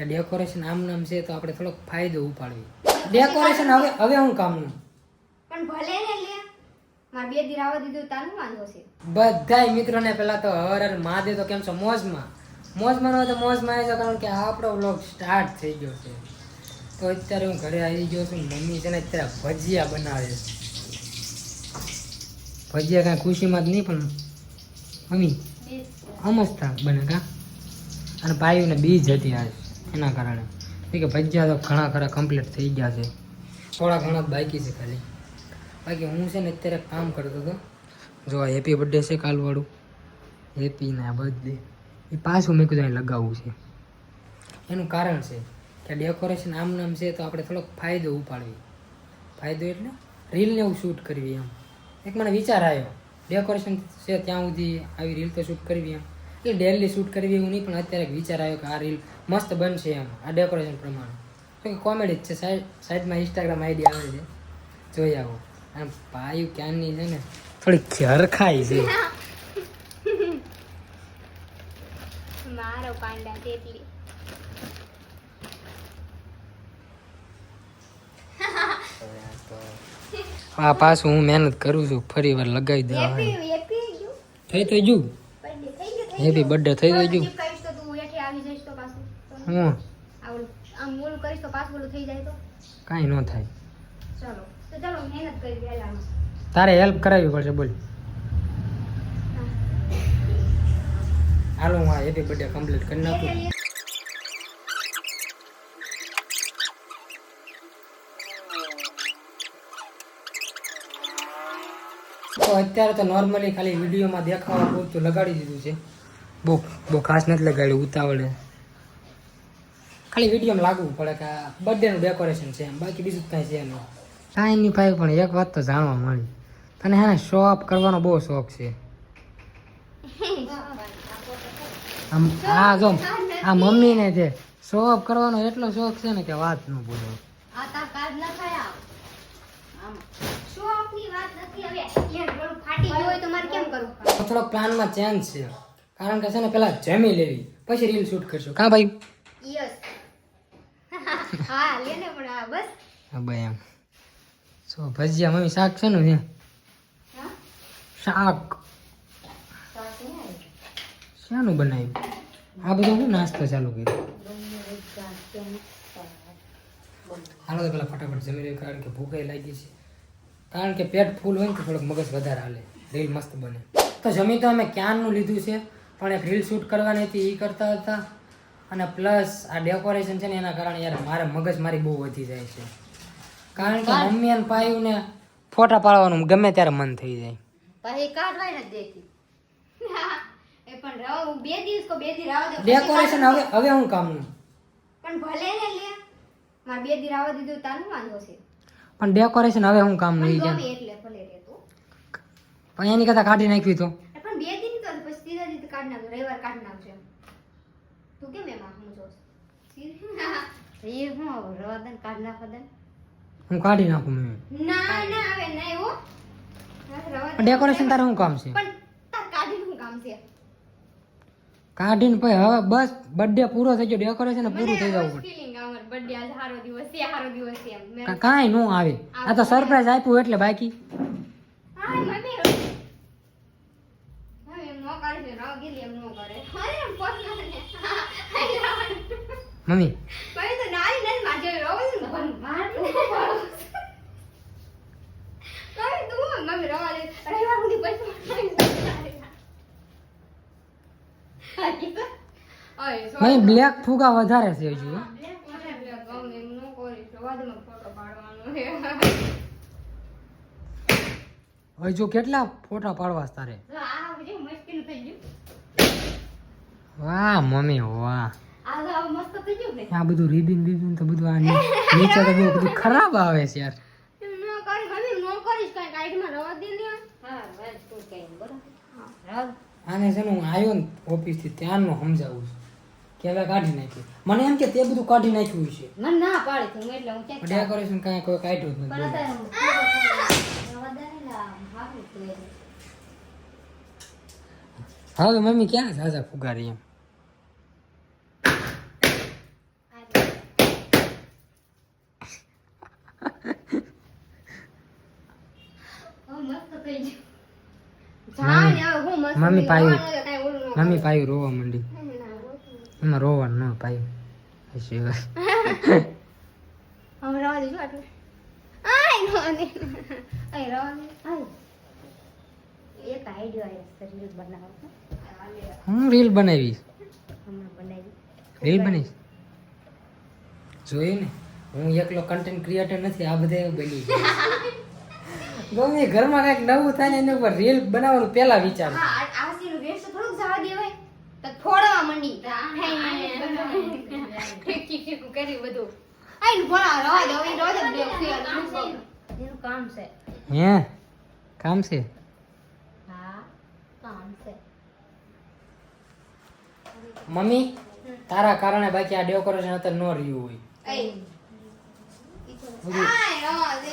કે ડેકોરેશન આમ નામ છે તો આપણે થોડોક ફાયદો ઉપાડવી. ડેકોરેશન હવે હું કામનું પણ ભલે ને લે માર બે દી રાવા દીધું તાનું વાંધો છે. બધાય મિત્રોને પહેલા તો હર હર મહાદેવ. તો કેમ છો? મોજમાં મોજમાં હોય તો મોજમાં આવી જાવ, કારણ કે આપણો વ્લોગ સ્ટાર્ટ થઈ ગયો છે. તો અત્યારે હું ઘરે આવી ગયો છું. મમ્મી છે ને અત્યારે ભજીયા બનાવે છે. ભજીયા કાંઈ ખુશીમાં જ નહીં, પણ મમ્મી અમસ્તા બને કા. અને ભાઈઓને બીજ હતી આજ, એના કારણે કે ભજીયા તો ઘણા ખરા કમ્પ્લીટ થઈ ગયા છે. થોડા ઘણા બાકી છે ખાલી. બાકી હું છે ને અત્યારે કામ કરતો હતો. જો આ હેપી બર્થડે છે કાલવાળું, હેપી ના બર્થડે એ પાછું મેં કીધું અહીં લગાવવું છે. એનું કારણ છે કે ડેકોરેશન આમ નામ છે તો આપણે થોડોક ફાયદો ઉપાડવી. ફાયદો એટલે રીલને એવું શૂટ કરવી. એમ એક મને વિચાર આવ્યો, ડેકોરેશન છે ત્યાં સુધી આવી રીલ તો શૂટ કરવી. એમ એટલે ડેલી શૂટ કરવી એવું નહીં, પણ અત્યારે એક વિચાર આવ્યો કે આ રીલ મસ્ત બનશે એમ આ ડેકોરેશન પ્રમાણે. તો કે કોમેડી જ છે, સાઈડમાં ઇન્સ્ટાગ્રામ આઈડી આવે છે, જોઈ આવો. આમ પાયું ક્યાંની છે ને થોડી ખરખાઈ છે. મારો પાંડા તેટલી આ પાછું હું મહેનત કરું છું, ફરી વાર લગાવી દઉં. હેપી હેપી ગયું થઈ તો ગયું, બર્થડે થઈ ગયું. હેપી બર્થડે થઈ તો ગયું. કઈશ તો તું એઠે આવી જઈશ તો પાછું હું આવડું આમ મોલું કરીશ તો પાછું ઓલું થઈ જાય તો કાંઈ ન થાય. ચલો તો ચલો મહેનત કરી પહેલામાં. તારે હેલ્પ કરાવવી પડશે. બોલ હાલો હું આ હેપી બર્થડે કમ્પ્લીટ કરી નાખું. તો અત્યારે તો નોર્મલી ખાલી વિડીયોમાં દેખાવા પૂરતું લગાડી દીધું છે. બહુ ખાસ નથી લગાડ્યું, ઉતાવળે. ખાલી વિડીયોમાં લાગવું પડે કે આ બર્થડેનું ડેકોરેશન છે એમ, બાકી બીજું કાંઈ છે નહીં. કાંઈ નહીં ભાઈ, પણ એક વાત તો જાણવા મળી, તને હે ને શો ઓફ કરવાનો બહુ શોખ છે. આમ આ જો આ મમ્મીને છે શો ઓફ કરવાનો એટલો શોખ છે ને કે વાત ન પૂછો. આ તા કાર્ડ ના થાય આમ શો ઓફની વાત નથી. હવે યાર બોલું ફાટી ગયું હોય તો મારે કેમ કરવું? થોડોક પ્લાનમાં ચેન્જ છે, કારણ કે છે ને પેલા જમી લેવી પછી રીલ શૂટ કરશું. કાં ભાઈ? યસ. હા લે ને પણ આ બસ હા ભાઈ એમ. સો ભજીયા મમ્મી શાક છે ને છે હા શાક સાસ ને શાનું બનાવ્યું? આ બધું હું નાસ્તો ચાલુ કર્યો. હાલો તો પેલા ફટાફટ જમી લઈએ, કારણ કે ભૂખે લાગી છે. કારણ કે પેટ ફૂલ હોય ને તો થોડોક મગજ વધારે હાલે, રીલ મસ્ત બને. તો જમી તો અમે ક્યારનું લીધું છે, પણ એક રીલ શૂટ કરવાની હતી એ કરતા હતા. અને પ્લસ આ ડેકોરેશન છે ને એના કારણે યાર મારે મગજ મારી બહુ વધી જાય છે. કારણ કે મમ્મી અને પાયુને ફોટા પાડવાનું ગમે ત્યારે મન થઈ જાય. પછી કાઢવાય નથી દેતી. એ પણ રાવ બે દિવસ કો બે દી રાવ દે. ડેકોરેશન હવે હું કામનું પણ ભલે ને લે માર બે દી રાવ દીધું તાનું વાંધો છે. પણ ડેકોરેશન હવે હું કામનું ઈ ગમે જાણ. એટલે ભલે રે તું પણ એની કરતા કાઢી નાખ્યું તો પણ બે દિન તો પછી ત્રીજા દી કાઢ નાખજો, રવિવાર કાઢ નાખજો. તું કેમ એમાં સમજો એ હું રવાદન કાઢ નાખો દે. હું કાઢી નાખું મમ્મી. ના ના હવે નહીં હો. પણ ડેકોરેશન તારે શું કામ છે? પણ તાર કાઢીને શું કામ છે? કાઢીને પછી હવે બસ બર્થડે પૂરો થઈ ગયો, ડેકોરેશન પૂરું થઈ જવું પડે. ફીલિંગ અમાર બર્થડે આજ હારો દિવસ છે, હારો દિવસ છે એમ. કાંઈ ન આવે, આ તો સરપ્રાઈઝ આપ્યું એટલે. બાકી હા મમ્મી હવે એમ નો કરે છે, રાવ ગેલી એમ નો કરે. અરે એમ પોત ના ને મમ્મી ભાઈ તો નાઈ નથી માજે રોવ છે ને પણ માર કઈ તું મમ્મી રવા દે રવિવાર સુધી પૈસા મમ્મી બ્લેક ફુગા વધારે છે હજુ. હજુ કેટલા ફોટા પાડવા છે તારે? વાહ મમ્મી વાહ. આ બધું રીબીન તો બધું આ નીચે તો બધું ખરાબ આવે છે યાર. આને છે ને હું આવ્યો ને ઓફિસ થી ત્યારનો સમજાવું છું કે હવે કાઢી નાખ્યું. મને એમ કે તે બધું કાઢી નાખ્યું છે. મને ના પાડી તું એટલે હું ચેક ડેકોરેશન કાંઈ કોઈ કાઢ્યું જ નથી. હવે મમ્મી ક્યાં ઝાઝા ફુગારી એમ? જાણ હવે હું મસ્ત મમ્મી પાયું. રોવાનું કાંઈ ઓલું ન મમ્મી પાયું રોવા માંડી. એમાં રોવાનું ન પાયું. હશે હવે. હવે રવા દેજો આટલું આય રવા દે આય રવા દે આય એક આઈડિયો આવ્યો છે રીલ બનાવવાનો હું રીલ બનાવીશ. હમણાં બનાવી રીલ બનાવીશ. જોઈ ને હું એકલો કન્ટેન્ટ ક્રિએટર નથી, આ બધા એવું બની ગમે ઘરમાં કઈક નવું થાય ને એના ઉપર રીલ બનાવવાનું પહેલા વિચાર. હા આ સીનું વેસ્ટ થોડુંક જવા દેવાય તો ફોડવા મંડી ઠીક કરી બધું આઈ ભણા રવા દે હવે રોજ જ એનું કામ છે હે કામ છે. હા કામ છે મમ્મી તારા કારણે બાકી આ ડેકોરેશન અત્યારે ન રહ્યું હોય. આય રવા દે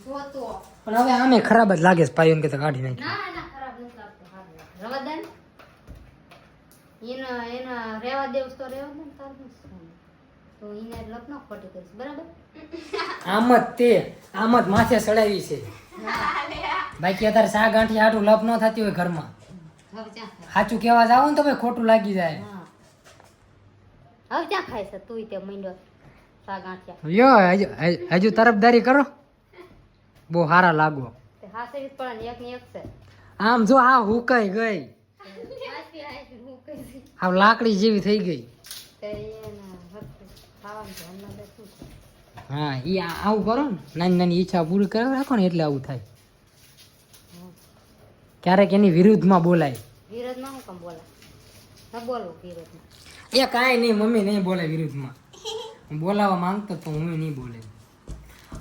જોતો પણ હવે આમે ખરાબ જ લાગે છે. પાયોને કે કાઢી નાખી. ના ખરાબ નથી લાગતો રવા દે એના રેવા દેવ તો રેવા દે તારું તો એને લપ ન ખોટી કરીશ બરાબર આમ જ માથે ચડાવી છે. બાકી અત્યારે શા ગાંઠી આટું લપ ન થતી હોય ઘરમાં. હવે ક્યાં ખાય સાચું કહેવા જાવ ને તો ભાઈ ખોટું લાગી જાય. હવે ક્યાં ખાય છે તું તે મીંડો સા ગાંઠિયા યો હજુ તરફદારી કરો, બહુ સારા લાગો. તે હાસે જ પડે ને એક ની એક છે આમ જો આ હુકાઈ ગઈ, હું કહી આ લાકડી જેવી થઈ ગઈ. તે એને ખાવાનું ધ્યાન ના દે શું છે હા ઈ આવું કરો ને, નાની નાની ઈચ્છા પૂરી કરવા રાખો ને એટલે આવું થાય. ક્યારેક એની વિરુદ્ધમાં બોલાય. વિરોધમાં હું કેમ બોલા ન બોલવું વિરોધમાં એ કાંઈ નહીં, મમ્મી નહીં બોલે વિરુદ્ધમાં. હું બોલાવવા માંગતો તો હું નહીં બોલે.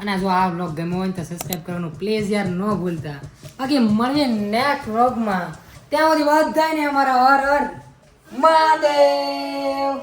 અને જો આ વ્લોગ ગમ્યો હોય ને તો સબસ્ક્રાઈબ કરવાનું પ્લીઝ યાર ન ભૂલતા. બાકી મળીએ નેક્સ્ટ વ્લોગમાં. ત્યાં સુધી બધાને અમારા હર હર મહાદેવ.